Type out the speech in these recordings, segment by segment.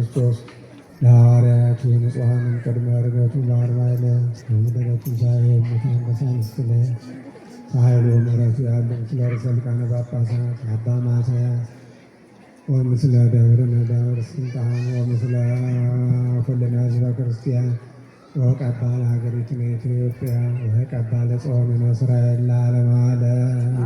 ክርስቶስ ለሐዋርያቱ ንጹሐንን ቅድመ ዕርገቱ በአርባዕለ ወምድረ ትንሣኤ ሙታን በሳልስት ዕለት በኃይሉ ወምሕረቱ ያሉ ምስለ ርእሰ ሊቃነ ጳጳሳት አባ ማትያስ ወምስለ ደብርነ ደብረ ስልጣን ወምስለ ኩልነ ሕዝበ ክርስቲያን ወቀባ ለሀገሪቱነ ኢትዮጵያ ወቀባ ለጽዮንነ እስራኤል ለዓለመ ዓለም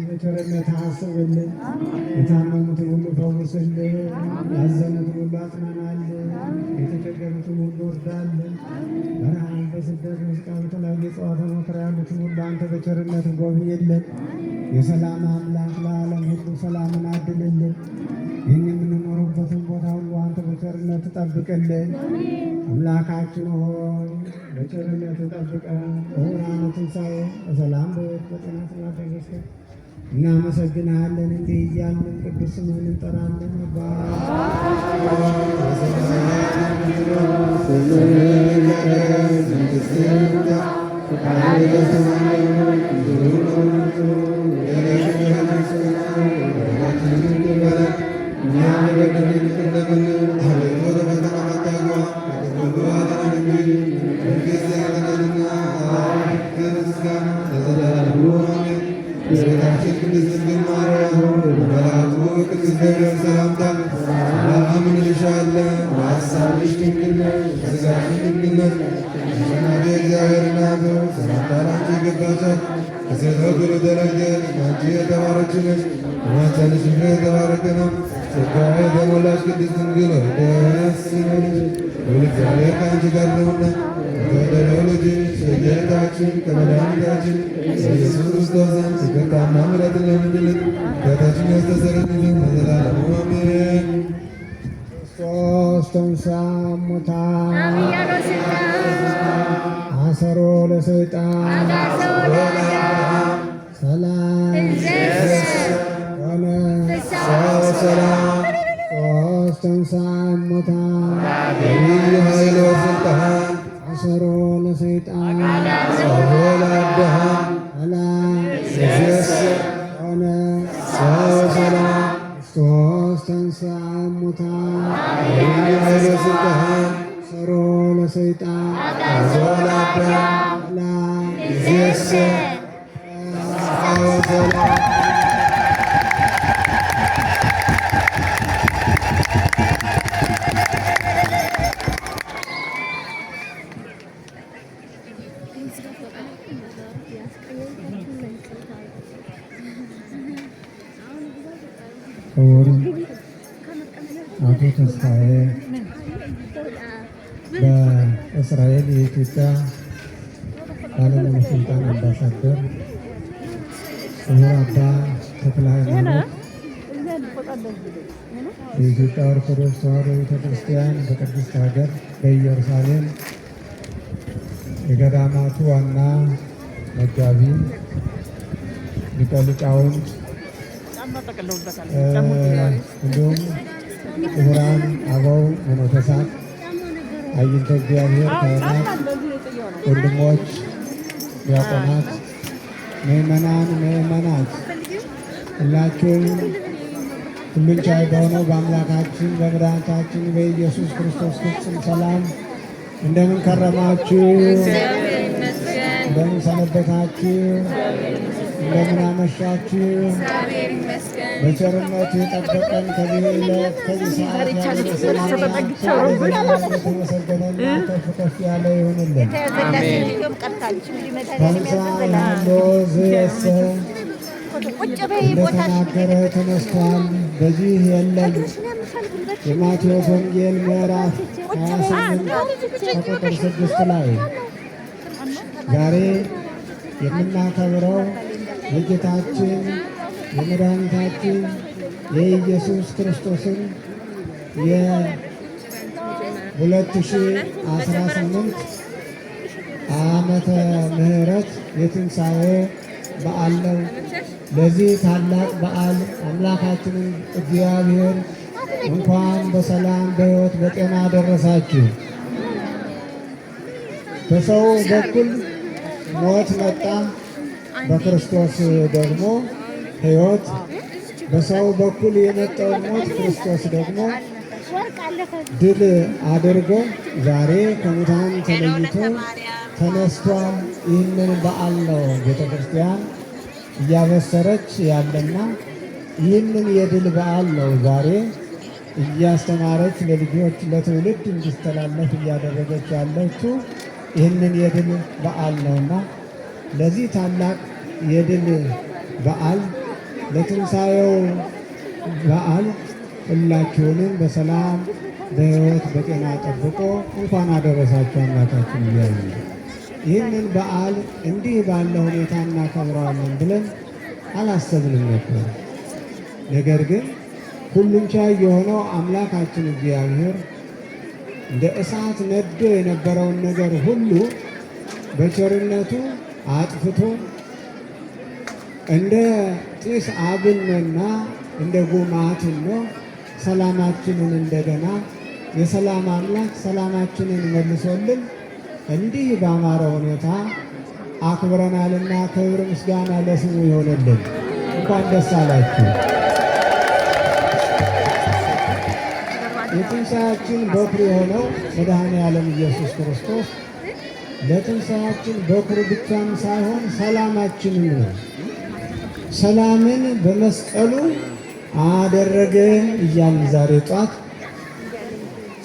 በቸርነት አስብልን፣ የታመሙትን ሁሉ ፈውስልን፣ ያዘኑትን ሁሉ አጽናናልን፣ የተቸገሩትን ሁሉ እርዳልን። በረሃብ በስደት መስቀል ተለያዩ የጽዋተ መከራ ያሉትን ሁሉ አንተ በቸርነት ጎብኝልን። የሰላም አምላክ ለዓለም ሁሉ ሰላምን አድልልን። ይህን የምንኖርበትን ቦታ ሁሉ አንተ በቸርነት ጠብቅልን። አምላካችን ሆይ በቸርነት ጠብቀን በብርሃነ ትንሣኤ በሰላም በጤና ስላደረስከን እናመሰግናለን። እንዲህ እያልን ቅዱስ ስምህን እንጠራለን። የቤታችን ቅድስት ድንግል ማርያም በመልአኩ ቅዱስ ገብርኤል ሰላምታ ሰላም እንልሻለን። በሐሳብሽ ድንግል ነሽ፣ በሥጋሽም ድንግል ነሽ። አሸናፊ እግዚአብሔር እናት ሆይ ሰላምታ ላንቺ ይገባሻል። ከሴቶች ሁሉ ተለይተሽ አንቺ የተባረክሽ ነሽ፣ የማኅፀንሽ ፍሬ የተባረከ ነው። ጸጋን የተሞላሽ ቅድስት ድንግል ሆይ ደስ ይበልሽ፣ ልዑል እግዚአብሔር ከአንቺ ጋር ነውና ከተወደደው ልጅሽ ከጌታችን ከመድኃኒታችን ከኢየሱስ ክርስቶስ ዘንድ ይቅርታና ምሕረትን ለምኝልን ኃጢአታችንን ያስተሰርይልን ለዘላለሙ አሜን። ክርስቶስ ተንሥአ እሙታን አሰሮ ለሰይጣን ሰላም ሆነ። ሰላም ክርስቶስ ተንሥአ እሙታን በልዩ ኃይል ወሥልጣን አሰሮ ለሰይጣን ጸርሖ ለአዳም ሰላም ሆነ። ሰላም ክርስቶስ ተንሥአ እሙታን በልዩ ኃይል ወሥልጣን አሰሮ ለሰይጣን ጸርሖ ለአዳም ሰላም ክቡር አቶ ተስፋዬ በእስራኤል የኢትዮጵያ ባለሙሉ ስልጣን አምባሳደር፣ ክቡር አባ ተክለ ሃይማኖት የኢትዮጵያ ኦርቶዶክስ ተዋሕዶ ቤተክርስቲያን በቅድስት ሀገር በኢየሩሳሌም የገዳማቱ ዋና መጋቢ ሊቀ ሊቃውንት እንዲሁም ክቡራን አበው መነኮሳት፣ አይንተ እግዚአብሔር ካህናት፣ ወንድሞች ዲያቆናት፣ ምእመናት ሁላችሁም ሁሉን ቻይ በሆነው በአምላካችን በመድኃኒታችን በኢየሱስ ክርስቶስ ፍጹም ሰላም እንደምን ከረማችሁ? እንደምን ሰነበታችሁ? እንደምን አመሻችሁ? በቸርነቱ የጠበቀን ከዚህ ዕለት ከዚህ ሰዓት የተመሰገነና ከፍ ከፍ ያለ ይሁንልን። ከምሳሎ ዝየሰ እንደተናገረ ተነስቷል፣ በዚህ የለም። የማቴዎስ ወንጌል ምዕራፍ 28 ከቁጥር 6 ላይ ዛሬ የምናከብረው የጌታችን የመድኃኒታችን የኢየሱስ ክርስቶስን የ2018 ዓመተ ምሕረት የትንሣኤ በዓል ነው። ለዚህ ታላቅ በዓል አምላካችንን እግዚአብሔር እንኳን በሰላም በሕይወት በጤና አደረሳችሁ። በሰው በኩል ሞት መጣ፣ በክርስቶስ ደግሞ ሕይወት። በሰው በኩል የመጣውን ሞት ክርስቶስ ደግሞ ድል አድርጎ ዛሬ ከሙታን ተለይቶ ተነስቷል። ይህንን በዓል ነው ቤተ ክርስቲያን እያበሰረች ያለና ይህንን የድል በዓል ነው ዛሬ እያስተማረች ለልጆች ለትውልድ እንዲስተላለፍ እያደረገች ያለችው ይህንን የድል በዓል ነውና ለዚህ ታላቅ የድል በዓል ለትንሣኤው በዓል ሁላችሁንም በሰላም በሕይወት በጤና ጠብቆ እንኳን አደረሳችሁ አምላካችን እያሉ ይህንን በዓል እንዲህ ባለ ሁኔታ እናከብረዋለን ብለን አላሰብንም ነበር። ነገር ግን ሁሉን ቻይ የሆነው አምላካችን እግዚአብሔር እንደ እሳት ነዶ የነበረውን ነገር ሁሉ በቸርነቱ አጥፍቶ እንደ ጢስ አብኖና እንደ ጉም አትኖ ሰላማችንን እንደገና የሰላም አምላክ ሰላማችንን መልሶልን እንዲህ ባማረ ሁኔታ አክብረናልና ክብር ምስጋና ለስሙ ይሆንልን። እንኳን ደስ አላችሁ። የትንሣኤያችን በኩር የሆነው መድኃኔ ዓለም ኢየሱስ ክርስቶስ ለትንሣኤያችን በኩር ብቻም ሳይሆን ሰላማችንም ነው። ሰላምን በመስቀሉ አደረገ እያልን ዛሬ ጧት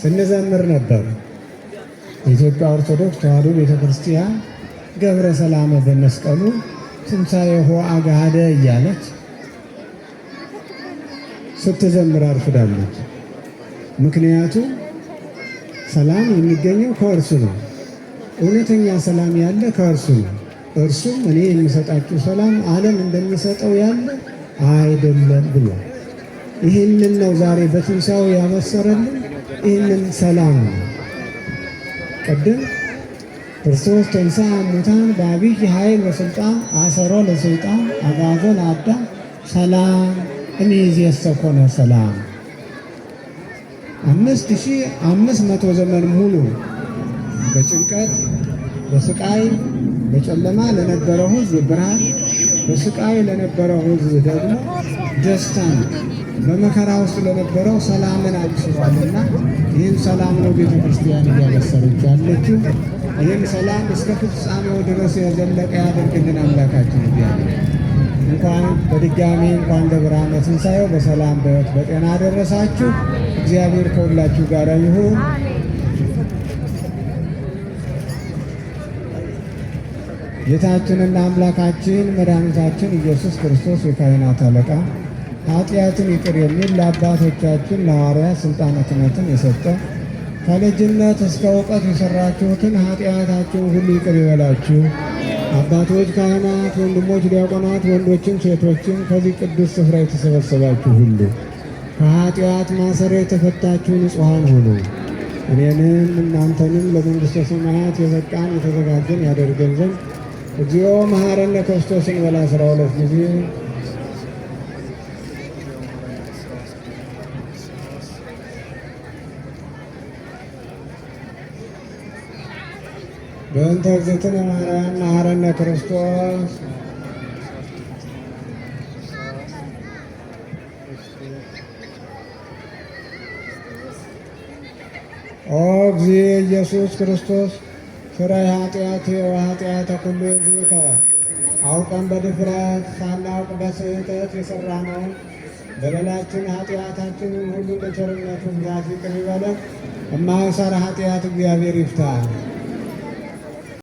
ስንዘምር ነበር። የኢትዮጵያ ኦርቶዶክስ ተዋሕዶ ቤተ ክርስቲያን ገብረ ሰላመ በመስቀሉ ትንሣኤሁ አጋሃደ እያለች ስትዘምር አርፍዳለች። ምክንያቱም ሰላም የሚገኘው ከእርሱ ነው። እውነተኛ ሰላም ያለ ከእርሱ ነው። እርሱም እኔ የሚሰጣችሁ ሰላም ዓለም እንደሚሰጠው ያለ አይደለም ብሏል። ይህንን ነው ዛሬ በትንሣኤው ያበሰረልን። ይህንን ሰላም ነው። ቅድም ክርስቶስ ተንሥአ እሙታን በዐቢይ ኃይል ወሥልጣን አሰሮ ለሰይጣን አግዓዞ ለአዳም ሰላም እምይእዜሰ ኮነ ሰላም። 5500 ዘመን ሙሉ በጭንቀት በስቃይ በጨለማ ለነበረው ሕዝብ ብርሃን፣ በስቃይ ለነበረው ሕዝብ ደግሞ ደስታን፣ በመከራ ውስጥ ለነበረው ሰላምን አብስሯልና ይህን ሰላም ነው ቤተ ክርስቲያን እያበሰረች ያለችው። ይህን ሰላም እስከ ፍጻሜው ድረስ የዘለቀ ያደርግልን አምላካችን እግዚአብሔር። እንኳን በድጋሚ እንኳን ለብርሃነ ትንሣኤው በሰላም በሕይወት በጤና አደረሳችሁ። እግዚአብሔር ከሁላችሁ ጋር ይሁን። ጌታችንና አምላካችን መድኃኒታችን ኢየሱስ ክርስቶስ የካህናት አለቃ ኃጢአትን ይቅር የሚል ለአባቶቻችን ለሐዋርያት ሥልጣነ ክህነትን የሰጠ ከልጅነት እስከ እውቀት የሠራችሁትን ኃጢአታችሁን ሁሉ ይቅር ይበላችሁ። አባቶች ካህናት፣ ወንድሞች ዲያቆናት፣ ወንዶችን ሴቶችን ከዚህ ቅዱስ ስፍራ የተሰበሰባችሁ ሁሉ ከኃጢአት ማሰሪያ የተፈታችሁ ንጹሐን ሁኑ። እኔንም እናንተንም ለመንግሥተ ሰማያት የበቃን የተዘጋጀን ያደርገን ዘንድ እግዚኦ መሐረነ ክርስቶስን በላ 12 ጊዜ በእንተ እግዝእትነ ማርያም መሐረነ ክርስቶስ ኦ እግዚእ ኢየሱስ ክርስቶስ ስራይ ኃጢአት ወኃጢአተ ኩሉ ሕዝብከ አውቀን በድፍረት ሳናውቅ በስህተት የሠራነውን በደላችን ኃጢአታችንን ሁሉ በቸርነቱ ብዛት ይቅር ይበለን። እማይሠራ ኃጢአት እግዚአብሔር ይፍታ።